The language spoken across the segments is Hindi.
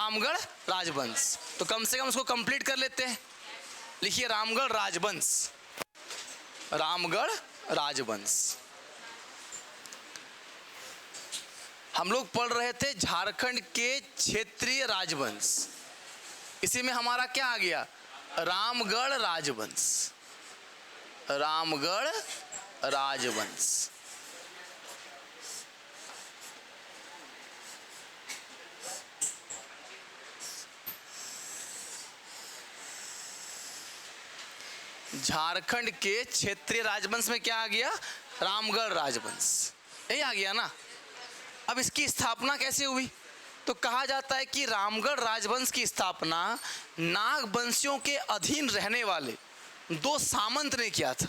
रामगढ़ राजवंश। तो कम से कम उसको कंप्लीट कर लेते हैं। लिखिए रामगढ़ राजवंश, रामगढ़ राजवंश। हम लोग पढ़ रहे थे झारखंड के क्षेत्रीय राजवंश, इसी में हमारा क्या आ गया, रामगढ़ राजवंश, रामगढ़ राजवंश। झारखंड के क्षेत्रीय राजवंश में क्या आ गया, रामगढ़ राजवंश, यही आ गया ना। अब इसकी स्थापना कैसे हुई, तो कहा जाता है कि रामगढ़ राजवंश की स्थापना नागवंशियों के अधीन रहने वाले दो सामंत ने किया था।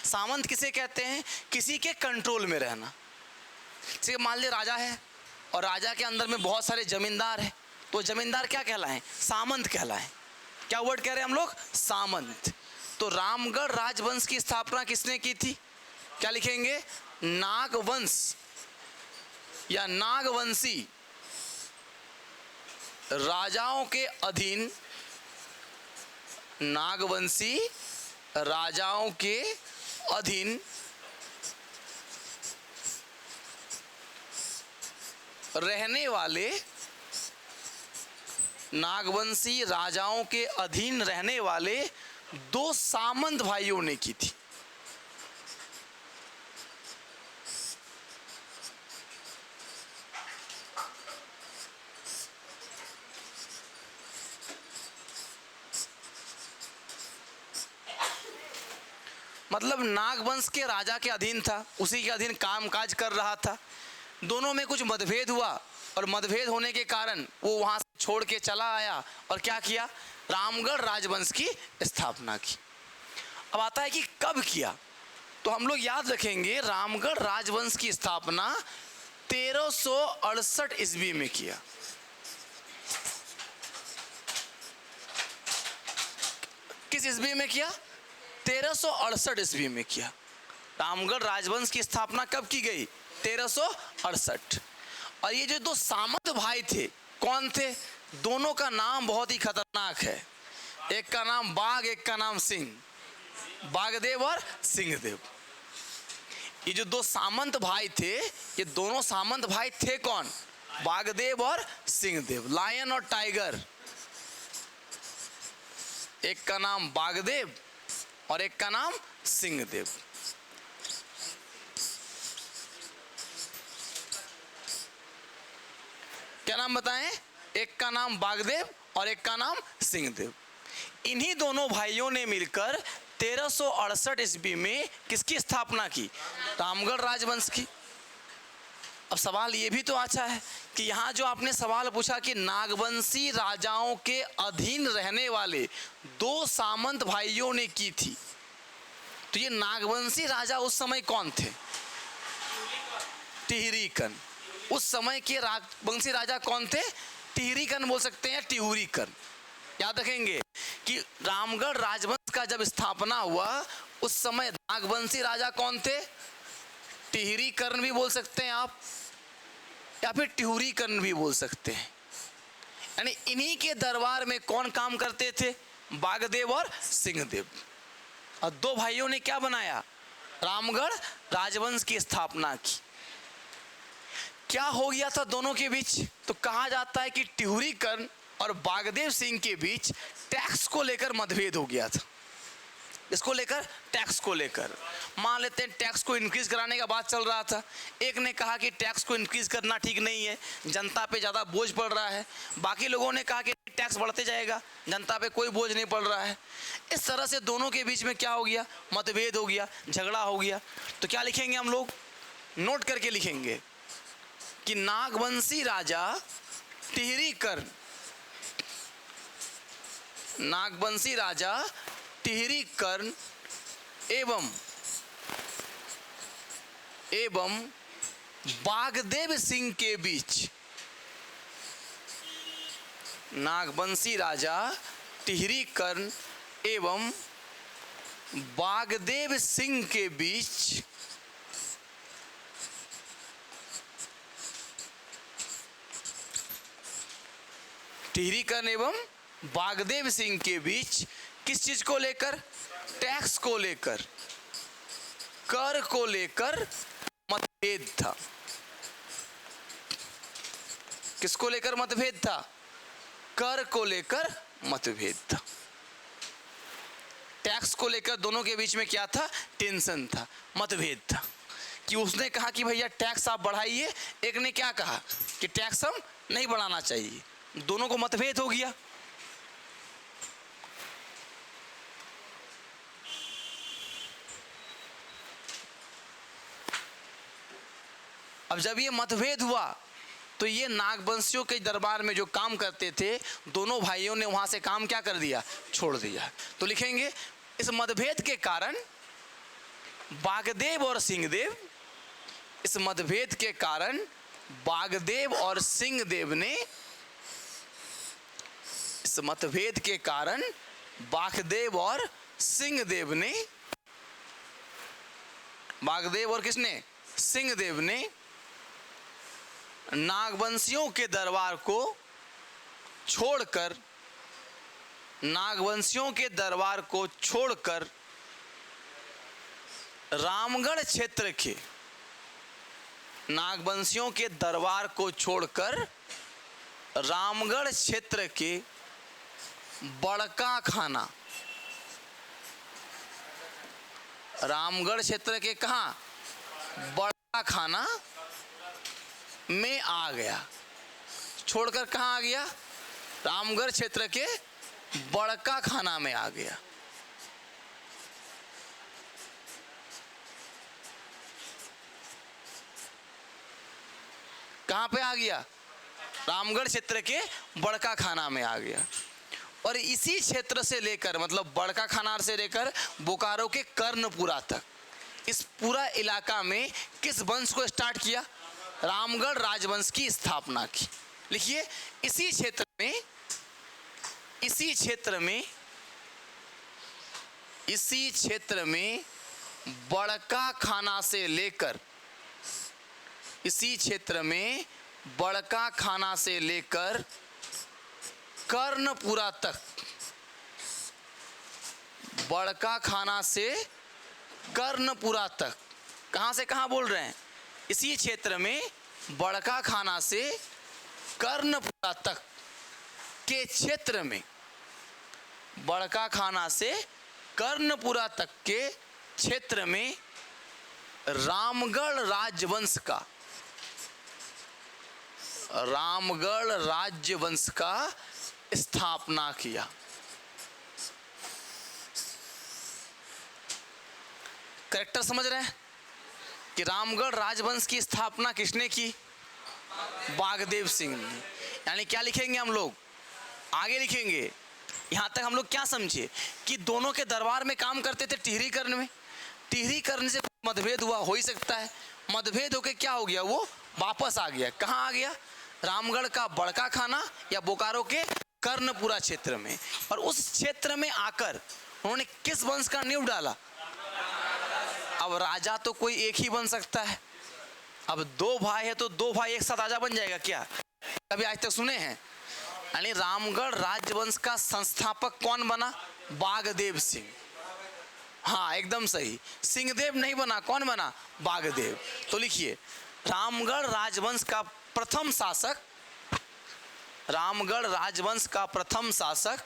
सामंत किसे कहते हैं, किसी के कंट्रोल में रहना। जैसे मान लीजिए राजा है और राजा के अंदर में बहुत सारे जमींदार हैं, तो जमींदार क्या कहलाएं, सामंत कहलाएं। क्या वर्ड कह रहे हैं हम लोग, सामंत। तो रामगढ़ राजवंश की स्थापना किसने की थी, क्या लिखेंगे, नागवंश या नागवंशी राजाओं के अधीन, नागवंशी राजाओं के अधीन रहने वाले, नागवंशी राजाओं के अधीन रहने वाले दो सामंत भाइयों ने की थी। मतलब नागवंश के राजा के अधीन था, उसी के अधीन काम काज कर रहा था। दोनों में कुछ मतभेद हुआ और मतभेद होने के कारण वो वहां से छोड़ के चला आया और क्या किया, रामगढ़ राजवंश की स्थापना की। अब आता है कि कब किया, तो हम लोग याद रखेंगे रामगढ़ राजवंश की स्थापना 1368 ईस्वी में किया। किस ईस्वी में किया, 1368 ईस्वी में किया। रामगढ़ राजवंश की स्थापना कब की गई, 1368। और ये जो दो सामंत भाई थे, कौन थे, दोनों का नाम बहुत ही खतरनाक है। एक का नाम बाघ, एक का नाम सिंह, बागदेव और सिंहदेव। ये जो दो सामंत भाई थे, ये दोनों सामंत भाई थे कौन, बागदेव और सिंहदेव, लायन और टाइगर। एक का नाम बागदेव और एक का नाम सिंहदेव। क्या नाम बताएं, एक का नाम बागदेव और एक का नाम सिंहदेव। इन्हीं दोनों भाइयों ने मिलकर 1368 ईस्वी में किसकी स्थापना की, रामगढ़ राजवंश की। अब सवाल ये भी तो अच्छा है कि यहाँ जो आपने सवाल पूछा कि नागवंशी राजाओं के अधीन रहने वाले दो सामंत भाइयों ने की थी, तो ये नागवंशी राजा उस समय कौन थे, टिहरीकन। उस समय के राजवंशी राजा कौन थे, टिहरीकन बोल सकते हैं, टिहरीकन। याद रखेंगे कि रामगढ़ राजवंश का जब स्थापना हुआ उस समय नागवंशी राजा कौन थे, टिहरीकर्ण भी बोल सकते हैं आप, या फिर टिहरीकर्ण भी बोल सकते हैं। यानी इन्हीं के दरबार में कौन काम करते थे, बागदेव और सिंहदेव। और दो भाइयों ने क्या बनाया, रामगढ़ राजवंश की स्थापना की। क्या हो गया था दोनों के बीच, तो कहा जाता है कि टिहरीकर्ण और बागदेव सिंह के बीच टैक्स को लेकर मतभेद हो गया था। इसको लेकर, टैक्स को लेकर, मान लेते हैं टैक्स को इंक्रीज कराने का बात चल रहा था। एक ने कहा कि टैक्स को इंक्रीज करना ठीक नहीं है, जनता पे ज़्यादा बोझ पड़ रहा है। बाकी लोगों ने कहा कि टैक्स बढ़ते जाएगा, जनता पे कोई बोझ नहीं पड़ रहा है। इस तरह से दोनों के बीच में क्या हो गया, मतभेद हो गया, झगड़ा हो गया। तो क्या लिखेंगे हम लोग, नोट करके लिखेंगे कि नागवंशी राजा टिहरीकर्ण, नागवंशी राजा टिहरीकर्ण एवं बागदेव सिंह के बीच, नागवंशी राजा टिहरीकर्ण एवं बागदेव सिंह के बीच टिहरी कर्ण एवं बागदेव सिंह के बीच किस चीज को लेकर? टैक्स को लेकर, कर को लेकर मतभेद था। किसको लेकर मतभेद था? कर को लेकर मतभेद था। टैक्स को लेकर दोनों के बीच में क्या था? टेंशन था, मतभेद था। कि उसने कहा कि भैया टैक्स आप बढ़ाइए, एक ने क्या कहा कि टैक्स हम नहीं बढ़ाना चाहिए, दोनों को मतभेद हो गया। अब जब ये मतभेद हुआ तो ये नागवंशियों के दरबार में जो काम करते थे, दोनों भाइयों ने वहां से काम क्या कर दिया? छोड़ दिया। तो लिखेंगे इस मतभेद के कारण बागदेव और सिंहदेव, इस मतभेद के कारण बागदेव और सिंहदेव ने, इस मतभेद के कारण बागदेव और सिंहदेव ने, बागदेव और किसने? सिंहदेव ने नागवंशियों के दरबार को छोड़कर, नागवंशियों के दरबार को छोड़कर रामगढ़ क्षेत्र के, नागवंशियों के दरबार को छोड़कर रामगढ़ क्षेत्र के बड़का खाना, रामगढ़ क्षेत्र के कहाँ? बड़का खाना में आ गया। छोड़कर कहाँ आ गया? रामगढ़ क्षेत्र के बड़का खाना में आ गया। कहाँ पे आ गया? रामगढ़ क्षेत्र के बड़का खाना में आ गया। और इसी क्षेत्र से लेकर, मतलब बड़का खाना से लेकर बोकारो के कर्णपुरा तक, इस पूरा इलाका में किस वंश को स्टार्ट किया? रामगढ़ राजवंश की स्थापना की। लिखिए इसी क्षेत्र में, इसी क्षेत्र में, इसी क्षेत्र में बड़का खाना से लेकर, इसी क्षेत्र में बड़का खाना से लेकर कर्णपुरा तक, बड़का खाना से कर्णपुरा तक, कहां से कहां बोल रहे हैं? इसी क्षेत्र में बड़का खाना से कर्णपुरा तक के क्षेत्र में, बड़का खाना से कर्णपुरा तक के क्षेत्र में रामगढ़ राजवंश का, रामगढ़ राज्यवंश का स्थापना किया। करेक्टर समझ रहे हैं कि रामगढ़ राजवंश की स्थापना किसने की? बागदेव सिंह ने। यानी क्या लिखेंगे हम लोग? आगे लिखेंगे। यहां तक हम लोग क्या समझे कि दोनों के दरबार में काम करते थे टिहरी कर्ण में। टिहरी कर्ण से मतभेद हुआ, हो ही सकता है, मतभेद होके क्या हो गया? वो वापस आ गया। कहाँ आ गया? रामगढ़ का बड़का खाना या बोकारो के कर्णपुरा क्षेत्र में। और उस क्षेत्र में आकर उन्होंने किस वंश का नींव डाला? अब राजा तो कोई एक ही बन सकता है। अब दो भाई है तो दो भाई एक साथ राजा बन जाएगा क्या? कभी आज तक सुने हैं? यानी रामगढ़ राजवंश का संस्थापक कौन बना? बागदेव सिंह। हाँ एकदम सही, सिंहदेव नहीं बना, कौन बना? बागदेव। तो लिखिए रामगढ़ राजवंश का प्रथम शासक, रामगढ़ राजवंश का प्रथम शासक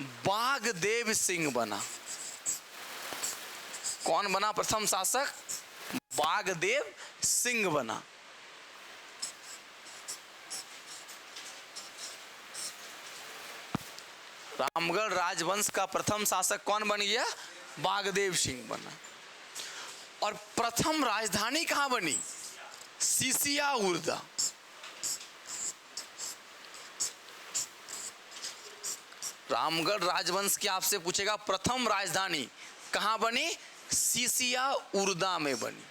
बागदेव सिंह बना। कौन बना प्रथम शासक? बागदेव सिंह बना। रामगढ़ राजवंश का प्रथम शासक कौन बन गया? बागदेव सिंह बना। और प्रथम राजधानी कहां बनी? सीसिया उर्दा। रामगढ़ राजवंश की आपसे पूछेगा प्रथम राजधानी कहां बनी? सीसिया उर्दा में बनी।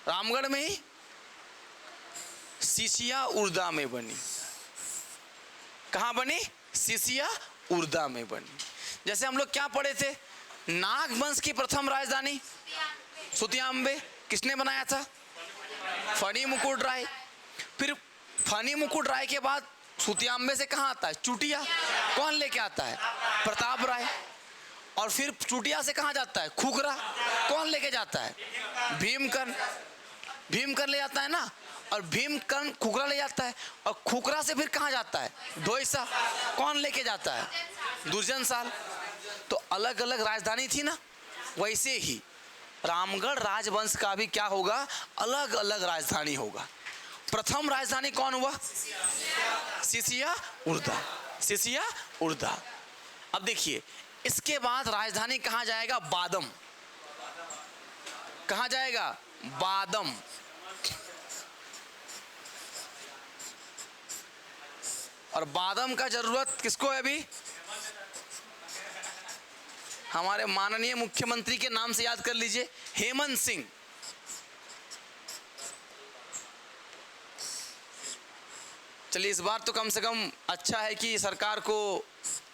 रामगढ़ में ही सीसिया उर्दा में बनी। कहां बनी? सीसिया उर्दा में बनी। जैसे हम लोग क्या पढ़े थे? नागवंश की प्रथम राजधानी सुतियांबे किसने बनाया था? फणी मुकुट राय। फिर फनी मुकुट राय के बाद सुतियाम्बे से कहाँ आता है? चुटिया। कौन लेके आता है? प्रताप राय। और फिर चुटिया से कहाँ जाता है? खुखरा। कौन लेके जाता है? भीमकर्ण। भीमकर्ण ले जाता है ना, और भीमकर्ण खुखरा ले जाता है, और खुखरा से फिर कहाँ जाता है? ढोइसा। कौन लेके जाता है? दुर्जन साल। तो अलग अलग राजधानी थी ना, वैसे ही रामगढ़ राजवंश का भी क्या होगा? अलग अलग राजधानी होगा। प्रथम राजधानी कौन हुआ? सिसिया उर्दा। सिसिया उर्दा। अब देखिए, इसके बाद राजधानी कहाँ जाएगा? बादम। कहाँ जाएगा? बादम। और बादम का जरूरत किसको है अभी? हमारे माननीय मुख्यमंत्री के नाम से याद कर लीजिए, हेमंत सिंह। चलिए, इस बार तो कम से कम अच्छा है कि सरकार को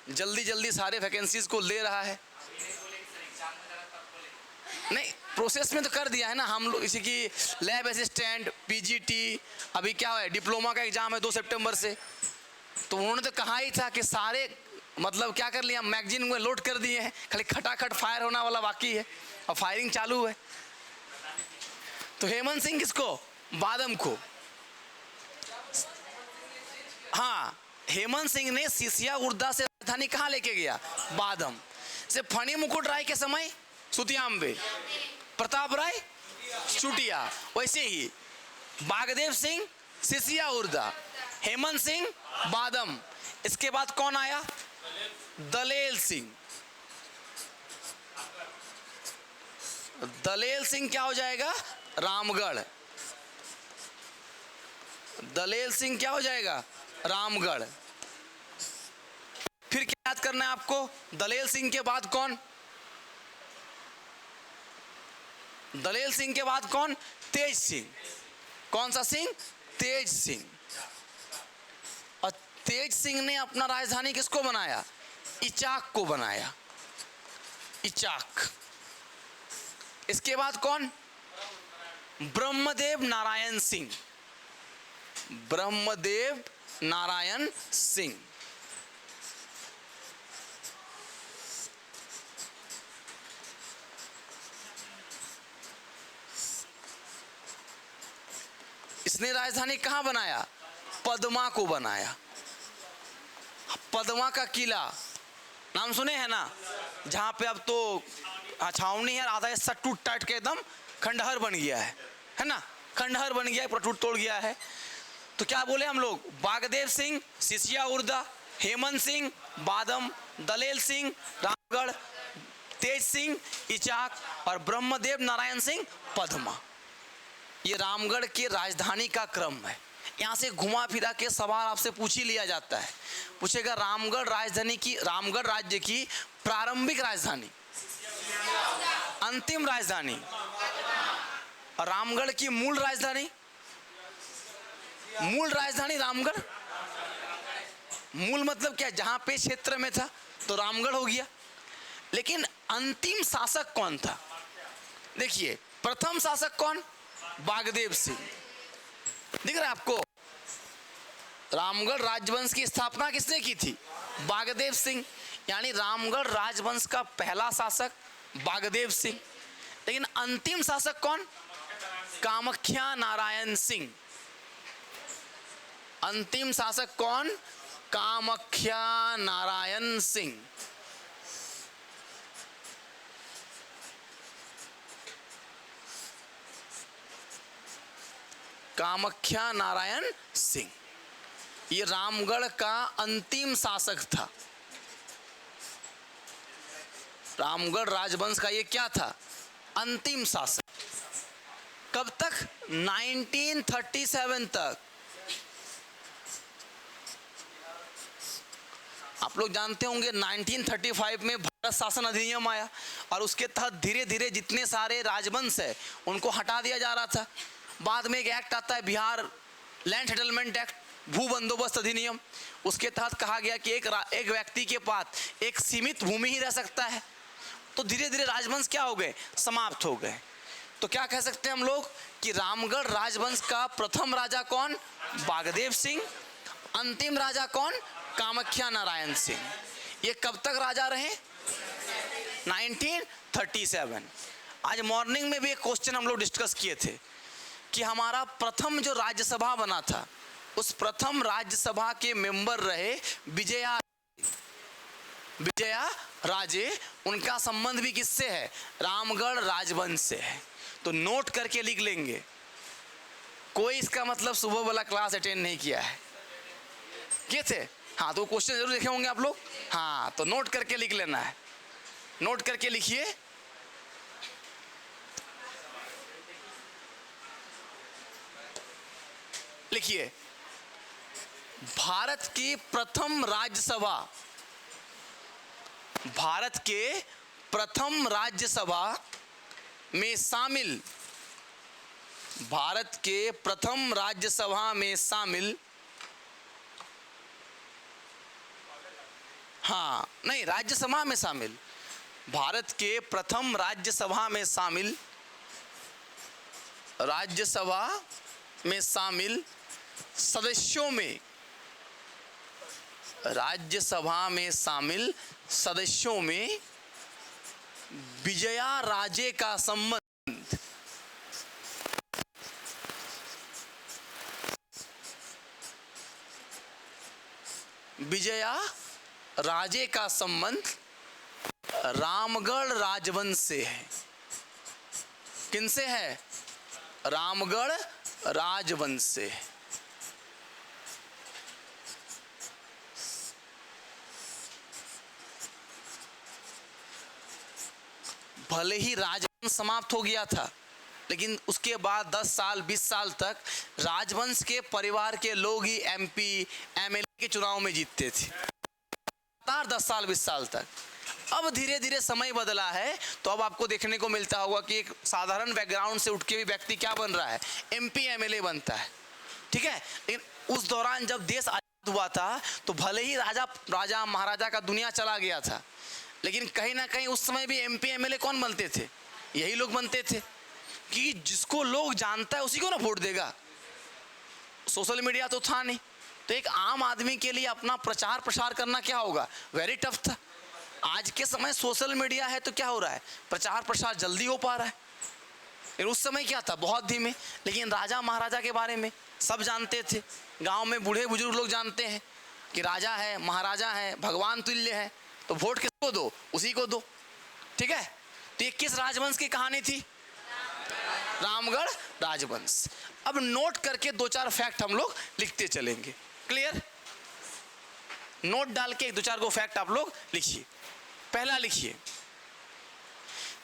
जल्दी जल्दी सारे वैकेंसीज को ले रहा है। नहीं, प्रोसेस में तो कर दिया है ना हम लोग, इसी की लैब असिस्टेंट, पीजीटी, अभी क्या है, डिप्लोमा का एग्जाम है 2 सितंबर से। तो उन्होंने तो कहा ही था कि सारे मतलब क्या कर लिया, मैगजीन में लोड कर दिए हैं, खाली खटाखट फायर होना वाला बाकी है, और फायरिंग चालू है। तो हेमंत सिंह किसको? बादम को। हाँ, हेमंत सिंह ने सिसिया उर्दा से राजधानी कहाँ लेके गया? बादम से। फनी मुकुट राय के समय सुतियाम्बे, प्रताप राय चुटिया, वैसे ही बागदेव सिंह सिसिया उर्दा, हेमंत सिंह बादम। इसके बाद कौन आया? दलेल सिंह। दलेल सिंह क्या हो जाएगा? रामगढ़। दलेल सिंह क्या हो जाएगा? रामगढ़। फिर क्या याद करना है आपको? दलेल सिंह के बाद कौन? दलेल सिंह के बाद कौन? तेज सिंह। कौन सा सिंह? तेज सिंह। और तेज सिंह ने अपना राजधानी किसको बनाया? इचाक को बनाया। इचाक। इसके बाद कौन? ब्रह्मदेव नारायण सिंह। ब्रह्मदेव नारायण सिंह। इसने राजधानी कहां बनाया? पद्मा को बनाया। पद्मा का किला नाम सुने हैं ना, जहां पे अब तो छावनी है, आधा हिस्सा टूट टाट के एकदम खंडहर बन गया है ना, खंडहर बन गया है, पूरा टूट तोड़ गया है। तो क्या बोले हम लोग? बागदेव सिंह सिसिया उर्दा, हेमंत सिंह बादम, दलेल सिंह रामगढ़, तेज सिंह इचाक, और ब्रह्मदेव नारायण सिंह पद्मा। ये रामगढ़ की राजधानी का क्रम है। यहाँ से घुमा फिरा के सवाल आपसे पूछ ही लिया जाता है। पूछेगा रामगढ़ राजधानी की, रामगढ़ राज्य की प्रारंभिक राजधानी, अंतिम राजधानी, और रामगढ़ की मूल राजधानी। मूल राजधानी रामगढ़। मूल मतलब क्या? जहां पे क्षेत्र में था तो रामगढ़ हो गया। लेकिन अंतिम शासक कौन था? देखिए, प्रथम शासक कौन? बागदेव सिंह। दिख रहा है आपको? रामगढ़ राजवंश की स्थापना किसने की थी? बागदेव सिंह। यानी रामगढ़ राजवंश का पहला शासक बागदेव सिंह। लेकिन अंतिम शासक कौन? कामाख्या नारायण सिंह। अंतिम शासक कौन? कामाख्या नारायण सिंह। कामाख्या नारायण सिंह ये रामगढ़ का अंतिम शासक था। रामगढ़ राजवंश का ये क्या था? अंतिम शासक। कब तक? 1937 तक। आप लोग जानते होंगे 1935 में भारत शासन अधिनियम आया और उसके तहत धीरे धीरे जितने सारे राजवंश है उनको हटा दिया जा रहा था। बाद में एक एक्ट आता है, बिहार लैंड सेटलमेंट एक्ट, भू बंदोबस्त अधिनियम। उसके तहत कहा गया कि एक व्यक्ति के पास एक सीमित भूमि ही रह सकता है। तो धीरे धीरे राजवंश क्या हो गए? समाप्त हो गए। तो क्या कह सकते हैं हम लोग कि रामगढ़ राजवंश का प्रथम राजा कौन? बागदेव सिंह। अंतिम राजा कौन? कामाख्या नारायण सिंह। ये कब तक राजा रहे? 1937। आज मॉर्निंग में भी एक क्वेश्चन हम लोग डिस्कस किए थे कि हमारा प्रथम जो राज्यसभा बना था, उस प्रथम राज्यसभा के मेंबर रहे विजया राजे। उनका संबंध भी किससे है? रामगढ़ राजवंश से है। तो नोट करके लिख लेंगे। कोई इसका मतलब सुबह वाला क्लास अटेंड नहीं किया है, किए थे? हाँ, तो क्वेश्चन जरूर देखे होंगे आप लोग। हाँ, तो नोट करके लिख लेना है। नोट करके लिखिए। लिखिए, भारत की प्रथम राज्यसभा, भारत के प्रथम राज्यसभा में शामिल, भारत के प्रथम राज्यसभा में शामिल, हाँ नहीं, राज्यसभा में शामिल, भारत के प्रथम राज्यसभा में शामिल, राज्यसभा में शामिल सदस्यों में, राज्यसभा में शामिल सदस्यों में विजया राजे का संबंध, विजया राजे का संबंध रामगढ़ राजवंश से है। किनसे है? रामगढ़ राजवंश से। भले ही राजवंश समाप्त हो गया था, लेकिन उसके बाद 10 साल 20 साल तक राजवंश के परिवार के लोग ही MP MLA के चुनाव में जीतते थे, 10 साल 20 साल तक। अब धीरे धीरे समय बदला है, तो अब आपको देखने को मिलता होगा कि एक साधारण बैकग्राउंड से उठ के भी व्यक्ति क्या बन रहा है? MP MLA बनता है। ठीक है, लेकिन उस दौरान जब देश आजाद हुआ था, तो भले ही राजा महाराजा का दुनिया चला गया था, लेकिन कहीं ना कहीं उस समय भी MP MLA कौन बनते थे? यही लोग बनते थे कि जिसको लोग जानता है उसी को ना वोट देगा। सोशल मीडिया तो था नहीं, तो एक आम आदमी के लिए अपना प्रचार प्रसार करना क्या होगा? वेरी टफ था। आज के समय सोशल मीडिया है तो क्या हो रहा है? प्रचार प्रसार जल्दी हो पा रहा है। लेकिन उस समय क्या था? बहुत धीमे। लेकिन राजा महाराजा के बारे में सब जानते थे, गांव में बूढ़े बुजुर्ग लोग जानते हैं कि राजा है, महाराजा है, भगवान तुल्य है, तो वोट किसको दो? उसी को दो। ठीक है, तो ये किस राजवंश की कहानी थी? रामगढ़ राजवंश। अब नोट करके 2-4 फैक्ट हम लोग लिखते चलेंगे। क्लियर? नोट डाल के 2-4 को फैक्ट आप लोग लिखिए। पहला लिखिए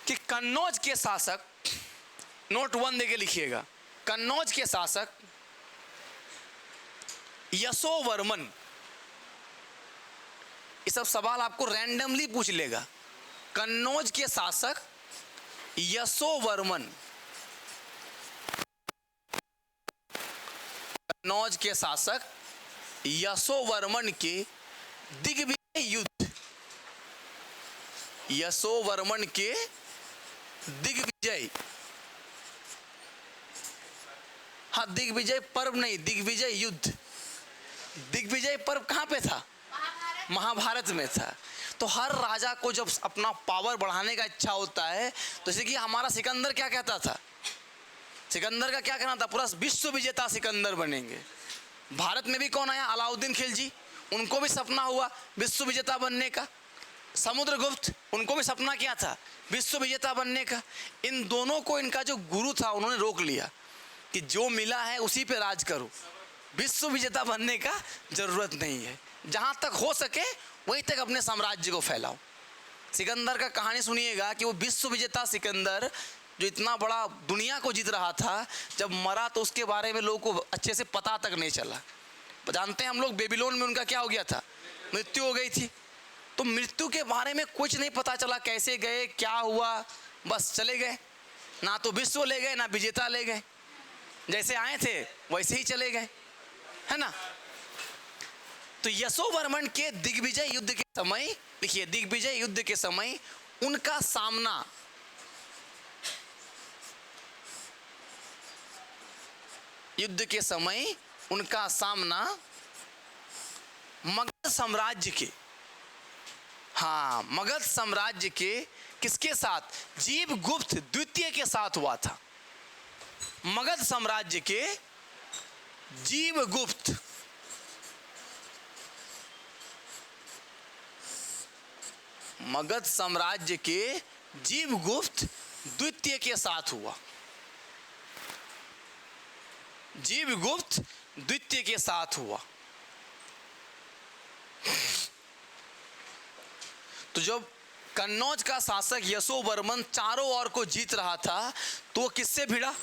कि कन्नौज के शासक, नोट 1 देके लिखिएगा, कन्नौज के शासक यशोवर्मन। ये सब सवाल आपको रैंडमली पूछ लेगा। कन्नौज के शासक यशोवर्मन, कन्नौज के शासक यशोवर्मन के दिग्विजय युद्ध, यशोवर्मन के दिग्विजय, हाँ दिग्विजय पर्व नहीं, दिग्विजय युद्ध। दिग्विजय पर्व कहाँ पे था? महाभारत में था। तो हर राजा को जब अपना पावर बढ़ाने का इच्छा होता है, तो जैसे कि हमारा सिकंदर क्या कहता था? सिकंदर का क्या कहना था? पूरा विश्व विजेता सिकंदर बनेंगे। भारत में भी कौन आया? अलाउद्दीन खिलजी, उनको भी सपना हुआ विश्व विजेता बनने का। समुद्रगुप्त, उनको भी सपना क्या था? विश्व विजेता बनने का। इन दोनों को इनका जो गुरु था उन्होंने रोक लिया कि जो मिला है उसी पे राज करो, विश्व विजेता बनने का जरूरत नहीं है, जहाँ तक हो सके वहीं तक अपने साम्राज्य को फैलाओ। सिकंदर का कहानी सुनिएगा कि वो विश्व विजेता सिकंदर जो इतना बड़ा दुनिया को जीत रहा था, जब मरा तो उसके बारे में लोगों को अच्छे से पता तक नहीं चला। जानते हैं हम लोग बेबीलोन में उनका क्या हो गया था? मृत्यु हो गई थी। तो मृत्यु के बारे में कुछ नहीं पता चला, कैसे गए, क्या हुआ, बस चले गए। ना तो विश्व ले गए, ना विजेता ले गए, जैसे आए थे वैसे ही चले गए, है ना। तो यशोवर्मन के दिग्विजय युद्ध के समय, देखिए दिग्विजय युद्ध के समय उनका सामना युद्ध के समय उनका सामना मगध साम्राज्य के, हाँ मगध साम्राज्य के किसके साथ? जीवगुप्त द्वितीय के साथ हुआ था। मगध साम्राज्य के जीवगुप्त मगध साम्राज्य के जीवगुप्त द्वितीय के साथ हुआ। जीवगुप्त द्वितीय के साथ हुआ। तो जब कन्नौज का शासक यशोवर्मन चारों ओर को जीत रहा था तो वो किससे भिड़ा?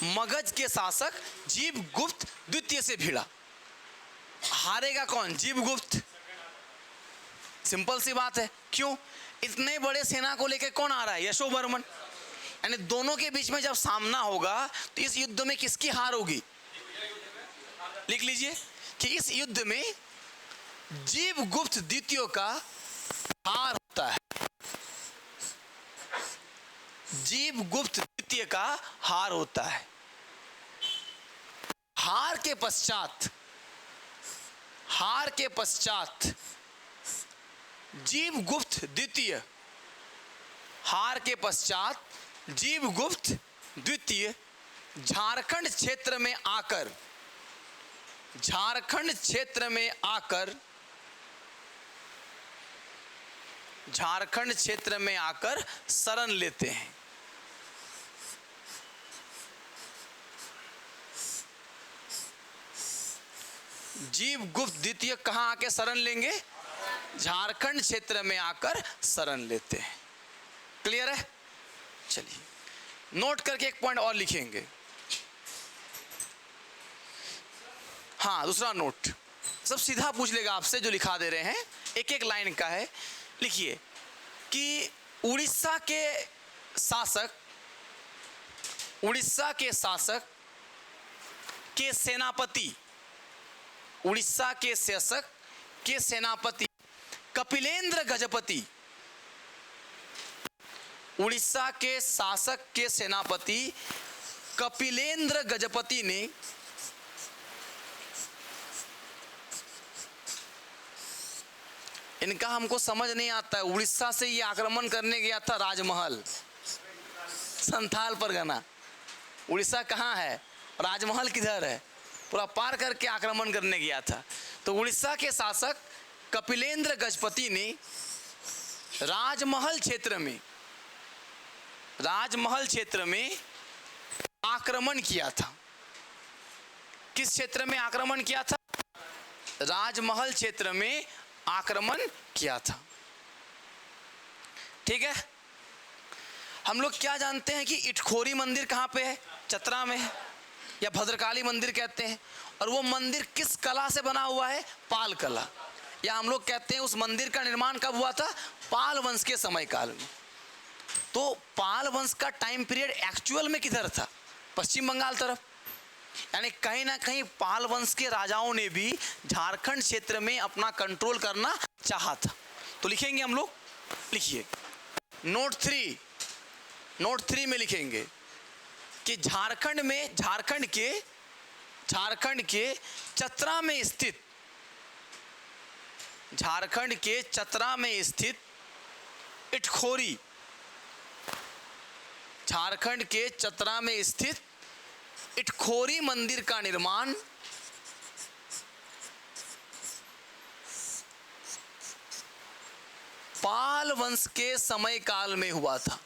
मगध के शासक जीवगुप्त द्वितीय से भिड़ा। हारेगा कौन? जीवगुप्त। सिंपल सी बात है। क्यों? इतने बड़े सेना को लेकर कौन आ रहा है? यशोवर्मन। यानी दोनों के बीच में जब सामना होगा तो इस युद्ध में किसकी हार होगी? लिख लीजिए कि इस युद्ध में जीवगुप्त द्वितीय का हार होता है। जीवगुप्त द्वितीय का हार होता है। हार के पश्चात जीवगुप्त द्वितीय, हार के पश्चात जीवगुप्त द्वितीय झारखंड क्षेत्र में आकर शरण लेते हैं। जीवगुप्त द्वितीय कहां आके शरण लेंगे? झारखंड क्षेत्र में आकर शरण लेते हैं। क्लियर है? चलिए नोट करके एक पॉइंट और लिखेंगे। हाँ दूसरा नोट सब सीधा पूछ लेगा आपसे, जो लिखा दे रहे हैं एक एक लाइन का है। लिखिए कि उड़ीसा के शासक के सेनापति, उड़ीसा के शासक के सेनापति कपिलेंद्र गजपति, उड़ीसा के शासक के सेनापति कपिलेंद्र गजपति ने इनका हमको समझ नहीं आता है। उड़ीसा से ये आक्रमण करने गया था राजमहल, संथाल परगना। उड़ीसा कहाँ है? राजमहल किधर है? पूरा पार करके आक्रमण करने गया था। तो उड़ीसा के शासक कपिलेंद्र गजपति ने राजमहल क्षेत्र में आक्रमण किया था। किस क्षेत्र में आक्रमण किया था? राजमहल क्षेत्र में आक्रमण किया था। ठीक है। हम लोग क्या जानते हैं कि इटखोरी मंदिर कहाँ पे है? चतरा में है, या भद्रकाली मंदिर कहते हैं। और वो मंदिर किस कला से बना हुआ है? पाल कला। या हम लोग कहते हैं उस मंदिर का निर्माण कब हुआ था? पाल वंश के समय काल में। तो पाल वंश का टाइम पीरियड एक्चुअल में किधर था? पश्चिम बंगाल तरफ। यानी कहीं ना कहीं पाल वंश के राजाओं ने भी झारखंड क्षेत्र में अपना कंट्रोल करना चाहा था। तो लिखेंगे हम लोग, लिखिए नोट 3 में लिखेंगे कि झारखंड के चतरा में स्थित, झारखंड के चतरा में स्थित इटखोरी, झारखंड के चतरा में स्थित इटखोरी मंदिर का निर्माण पाल वंश के समय काल में हुआ था।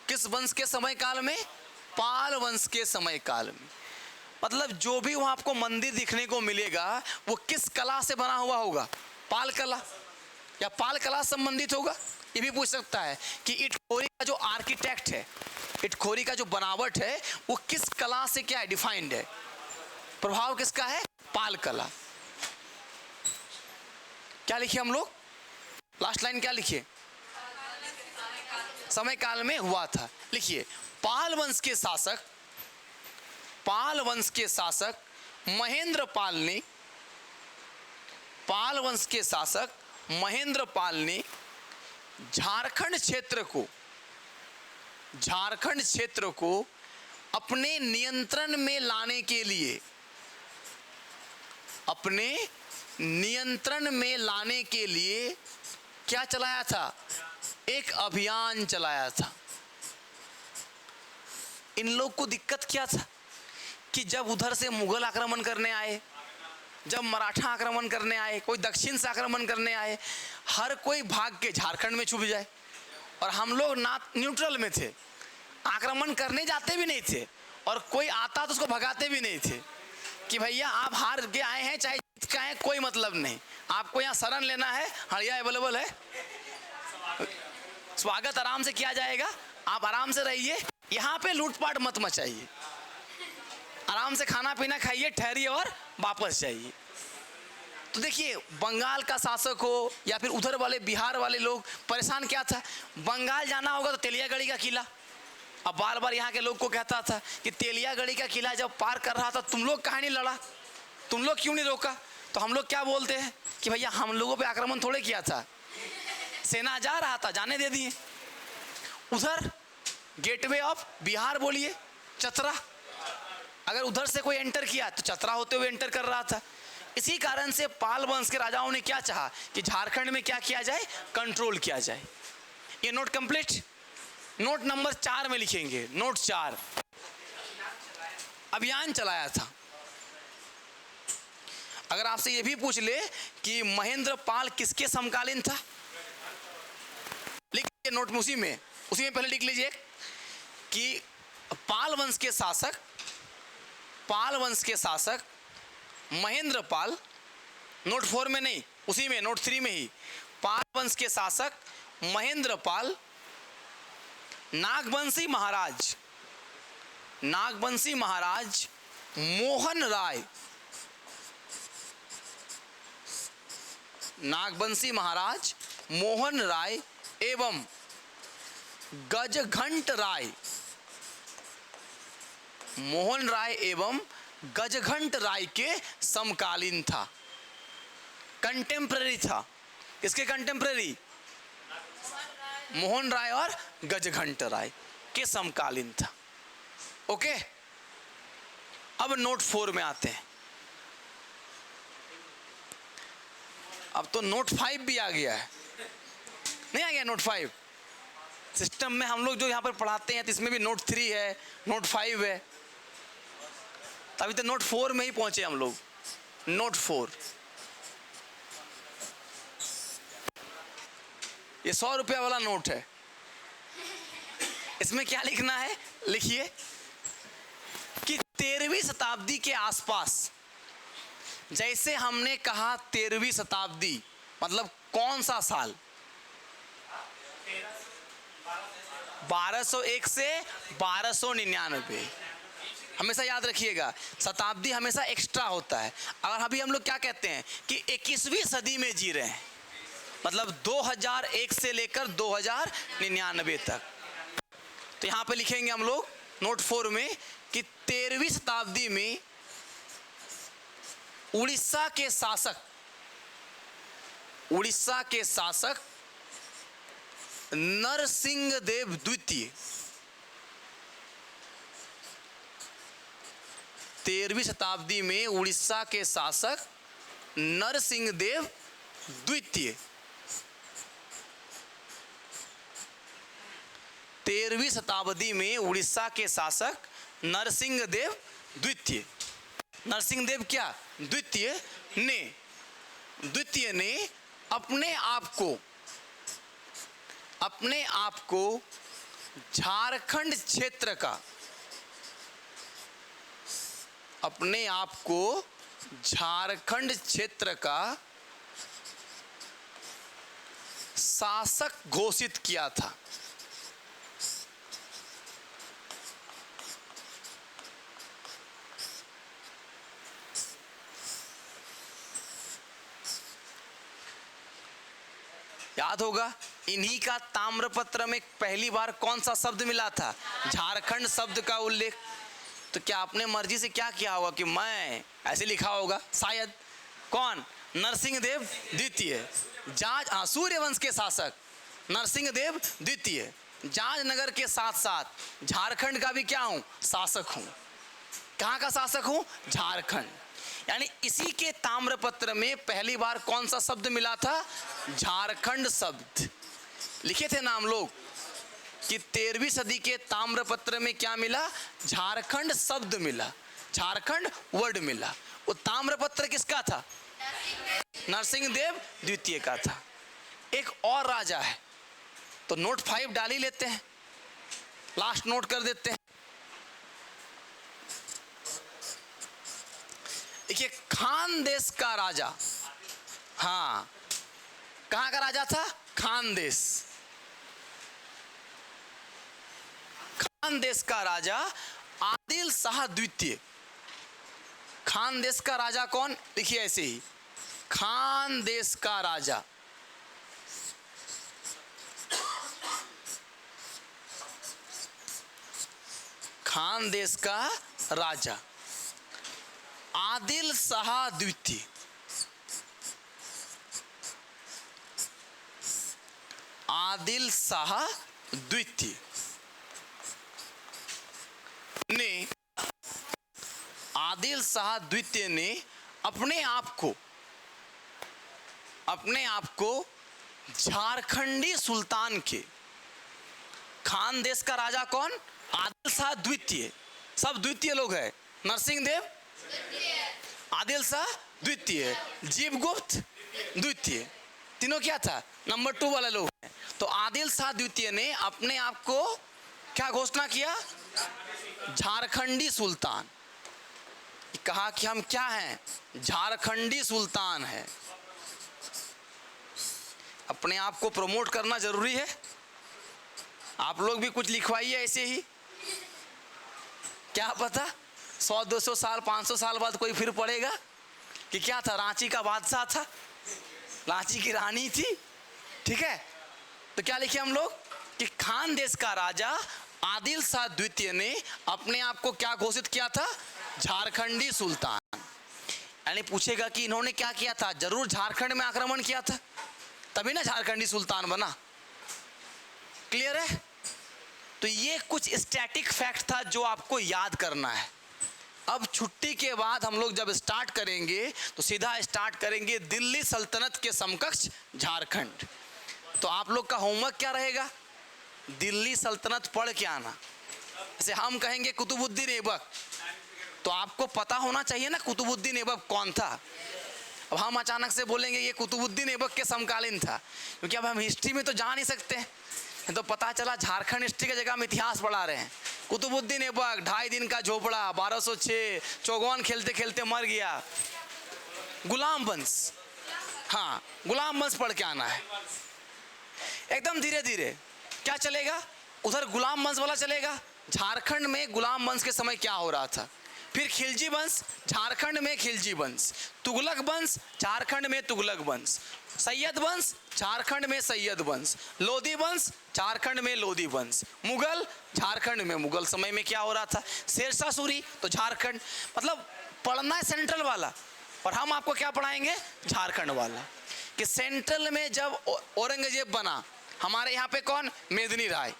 किस वंश के समय काल में? पाल वंश के समय काल में। मतलब जो भी वहां आपको मंदिर दिखने को मिलेगा वो किस कला से बना हुआ होगा? पाल कला, या पाल कला संबंधित होगा। ये भी पूछ सकता है कि इटखोरी का जो आर्किटेक्ट है, इटखोरी का जो बनावट है वो किस कला से क्या है? डिफाइंड है। प्रभाव किसका है? पाल कला। क्या लिखिए हम लोग? लास्ट लाइन क्या लिखिए? समय काल में हुआ था। लिखिए पाल वंश के शासक महेंद्र पाल ने झारखंड क्षेत्र को अपने नियंत्रण में लाने के लिए, अपने नियंत्रण में लाने के लिए क्या चलाया था? एक अभियान चलाया था। इन लोग को दिक्कत क्या था कि जब उधर से मुगल आक्रमण करने आए, जब मराठा आक्रमण करने आए, कोई दक्षिण से आक्रमण करने आए, हर कोई भाग के झारखंड में छुप जाए, और हम लोग ना न्यूट्रल में थे, आक्रमण करने जाते भी नहीं थे, और कोई आता तो उसको भगाते भी नहीं थे कि भैया आप हार के आए हैं, चाहे जीत के आए, कोई मतलब नहीं, आपको यहाँ शरण लेना है, हड़िया अवेलेबल है, स्वागत आराम से किया जाएगा, आप आराम से रहिए, यहाँ पे लूटपाट मत मचाइए, आराम से खाना पीना खाइए, ठहरिए और वापस जाइए। तो देखिए, बंगाल का शासक हो या फिर उधर वाले बिहार वाले लोग परेशान क्या था, बंगाल जाना होगा तो तेलियागढ़ी का किला, अब बार बार यहाँ के लोग को कहता था कि तेलियागढ़ी का किला जब पार कर रहा था तुम लोग कहाँ नहीं लड़ा, तुम लोग क्यों नहीं रोका? तो हम लोग क्या बोलते हैं कि भैया हम लोगों पे आक्रमण थोड़े किया था, सेना जा रहा था, जाने दे दिए। उधर गेटवे ऑफ बिहार बोलिए, चतरा, अगर उधर से कोई एंटर किया तो चतरा होते हुए एंटर कर रहा था। इसी कारण से पाल वंश के राजाओं ने क्या चाहा कि झारखंड में क्या किया जाए, कंट्रोल किया जाए। ये नोट कंप्लीट, नोट नंबर 4 में लिखेंगे, नोट 4, अभियान चलाया था। अगर आपसे ये भी पूछ ले कि महेंद्र पाल किसके समकालीन था, लिखिए नोट में, उसी में पहले लिख लीजिए कि पाल वंश के शासक महेंद्र पाल, नोट 4 में नहीं, उसी में नोट 3 में ही, पाल वंश के शासक महेंद्र पाल, नागवंशी महाराज मोहन राय, नागवंशी महाराज मोहन राय एवं गजघंट राय, मोहन राय एवं गजघंट राय के समकालीन था, कंटेम्पररी था। इसके कंटेम्पररी मोहन राय और गजघंट राय के समकालीन था। ओके, अब नोट 4 में आते हैं। अब तो नोट 5 भी आ गया है, नहीं आ गया नोट 5? सिस्टम में हम लोग जो यहाँ पर पढ़ाते हैं तो इसमें भी नोट 3 है, नोट 5 है, अभी तो नोट 4 में ही पहुंचे हम लोग। नोट 4, ये 100 रुपया वाला नोट है, इसमें क्या लिखना है, लिखिए कि 13वीं शताब्दी के आसपास, जैसे हमने कहा 13वीं शताब्दी मतलब कौन सा साल, 1201 से 1299, हमेशा याद रखिएगा, शताब्दी हमेशा एक्स्ट्रा होता है। अगर अभी हम लोग क्या कहते हैं कि 21वीं सदी में जी रहे हैं, मतलब 2001 से लेकर 2099 तक, तो यहाँ पे लिखेंगे हम लोग नोट 4 में कि 13वीं शताब्दी में उड़ीसा के शासक नरसिंह देव द्वितीय, 13वीं शताब्दी में उड़ीसा के शासक नरसिंह देव द्वितीय, 13वीं शताब्दी में उड़ीसा के शासक नरसिंह देव द्वितीय, नरसिंह देव क्या, द्वितीय ने अपने आप को झारखंड क्षेत्र का शासक घोषित किया था। याद होगा, इन्हीं का ताम्रपत्र में पहली बार कौन सा शब्द मिला था, झारखंड शब्द का उल्लेख। तो क्या अपने मर्जी से क्या किया होगा कि मैं ऐसे लिखा होगा, शायद। कौन, नरसिंह देव द्वितीय, सूर्यवंश के शासक नरसिंह देव द्वितीय, जांजनगर के साथ साथ झारखंड का भी क्या हूं, शासक हूं। कहां का शासक हूं, झारखंड। यानी इसी के ताम्रपत्र में पहली बार कौन सा शब्द मिला था, झारखंड शब्द। लिखे थे ना हम लोग कि 13वीं सदी के ताम्रपत्र में क्या मिला, झारखंड शब्द मिला, झारखंड वर्ड मिला। वो ताम्रपत्र किसका था, नरसिंहदेव द्वितीय का था। एक और राजा है, तो नोट 5 डाल ही लेते हैं, लास्ट नोट कर देते हैं। देखिए खानदेश का राजा, हाँ कहां का राजा था, खानदेश। खानदेश का राजा आदिल शाह द्वितीय। खानदेश का राजा कौन, देखिए ऐसे ही, खानदेश का राजा खानदेश का राजा आदिल शाह द्वितीय। आदिल शाह द्वितीय ने, आदिल शाह द्वितीय ने अपने आप को झारखंडी सुल्तान के, खानदेश का राजा कौन, आदिल शाह द्वितीय, सब द्वितीय लोग हैं, नरसिंहदेव आदिल शाह द्वितीय, जीवगुप्त द्वितीय, तीनों क्या था, नंबर 2 वाले लोग हैं। तो आदिल शाह द्वितीय ने अपने आप को क्या घोषणा किया, झारखंडी सुल्तान। कहा कि हम क्या हैं, झारखंडी सुल्तान है। अपने आप को प्रमोट करना जरूरी है। आप लोग भी कुछ लिखवाइए ऐसे ही, क्या पता 100-200 साल 500 साल बाद कोई फिर पढ़ेगा कि क्या था, रांची का बादशाह था, रांची की रानी थी। ठीक है, तो क्या लिखे हम लोग कि खानदेश का राजा आदिल शाह द्वितीय ने अपने आप को क्या घोषित किया था, झारखंडी सुल्तान। यानी पूछेगा कि इन्होंने क्या किया था, जरूर झारखंड में आक्रमण किया था, तभी ना झारखंडी सुल्तान बना। क्लियर है। तो ये कुछ स्टैटिक फैक्ट था जो आपको याद करना है। अब छुट्टी के बाद हम लोग जब स्टार्ट करेंगे तो सीधा स्टार्ट करेंगे दिल्ली सल्तनत के समकक्ष झारखंड। तो आप लोग का होमवर्क क्या रहेगा, दिल्ली सल्तनत पढ़ के आना। जैसे हम कहेंगे कुतुबुद्दीन ऐबक, तो आपको पता होना चाहिए ना कुतुबुद्दीन ऐबक कौन था। अब हम अचानक से बोलेंगे ये कुतुबुद्दीन ऐबक के समकालीन था, क्योंकि अब हम हिस्ट्री में तो जा नहीं सकते, तो पता चला झारखंड हिस्ट्री की जगह हम इतिहास पढ़ा रहे हैं। कुतुबुद्दीन ऐबक 2.5 दिन का झोपड़ा, 1206, चौगोन खेलते खेलते मर गया। गुलाम वंश, हाँ गुलाम वंश पढ़ के आना है एकदम धीरे धीरे। क्या चलेगा, उधर गुलाम वंश वाला चलेगा, झारखंड में गुलाम वंश के समय क्या हो रहा था। फिर खिलजी वंश, झारखंड में खिलजी वंश। तुगलक वंश, झारखंड में तुगलक वंश। सैयद वंश, झारखंड में सैयद वंश। लोधी वंश, झारखंड में लोधी वंश। मुगल, झारखंड में मुगल समय में क्या हो रहा था। शेरशाह सूरी तो झारखंड, मतलब पढ़ना है सेंट्रल वाला, और हम आपको क्या पढ़ाएंगे, झारखंड वाला। कि सेंट्रल में जब औरंगजेब बना, हमारे यहाँ पे कौन, मेदिनी राय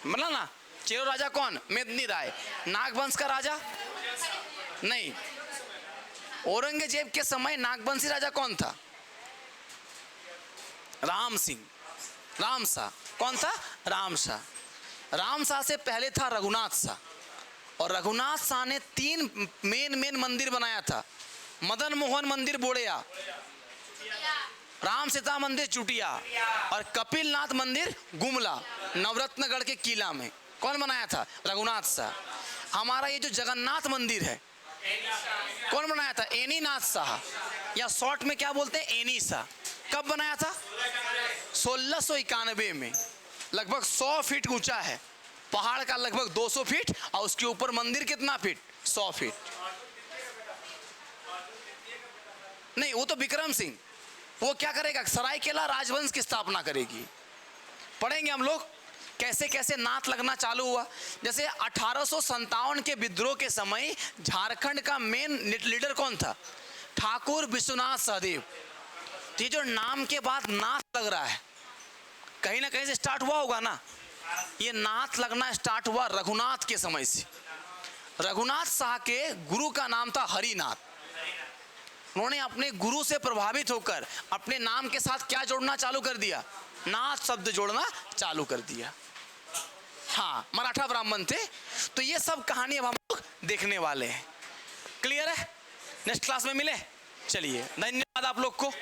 बना ना। चेरो राजा कौन, मेदिनी राय। नागवंश का राजा नहीं, औरंगजेब के समय नागवंशी राजा कौन था, राम सिंह, राम शाह। कौन था, राम शाह। राम शाह से पहले था रघुनाथ शाह, और रघुनाथ शाह ने 3 मेन मंदिर बनाया था। मदन मोहन मंदिर बोड़िया, राम सीता मंदिर चुटिया, और कपिलनाथ मंदिर गुमला, नवरत्नगढ़ के किला में। कौन बनाया था, रघुनाथ शाह। हमारा ये जो जगन्नाथ मंदिर है कौन बनाया था, एनीनाथ शाह, या शॉर्ट में क्या बोलते हैं, एनी शाह। कब बनाया था, 1691 में। लगभग 100 फीट ऊंचा है, पहाड़ का लगभग 200 फीट, और उसके ऊपर मंदिर कितना फीट, 100 फीट। नहीं, वो तो विक्रम सिंह, वो क्या करेगा, सरायकेला राजवंश की स्थापना करेगी। पढ़ेंगे हम लोग कैसे कैसे नाथ लगना चालू हुआ। जैसे 1857 के विद्रोह के समय झारखंड का मेन लीडर कौन था, ठाकुर विश्वनाथ सहदेव। ये जो नाम के बाद नाथ लग रहा है, कहीं ना कहीं से स्टार्ट हुआ होगा ना। ये नाथ लगना स्टार्ट हुआ रघुनाथ के समय से। रघुनाथ शाह के गुरु का नाम था हरिनाथ। उन्होंने अपने गुरु से प्रभावित होकर अपने नाम के साथ क्या जोड़ना चालू कर दिया, नाथ शब्द जोड़ना चालू कर दिया। हाँ, मराठा ब्राह्मण थे। तो ये सब कहानी अब हम लोग देखने वाले हैं। क्लियर है? नेक्स्ट क्लास में मिले। चलिए, धन्यवाद आप लोग को।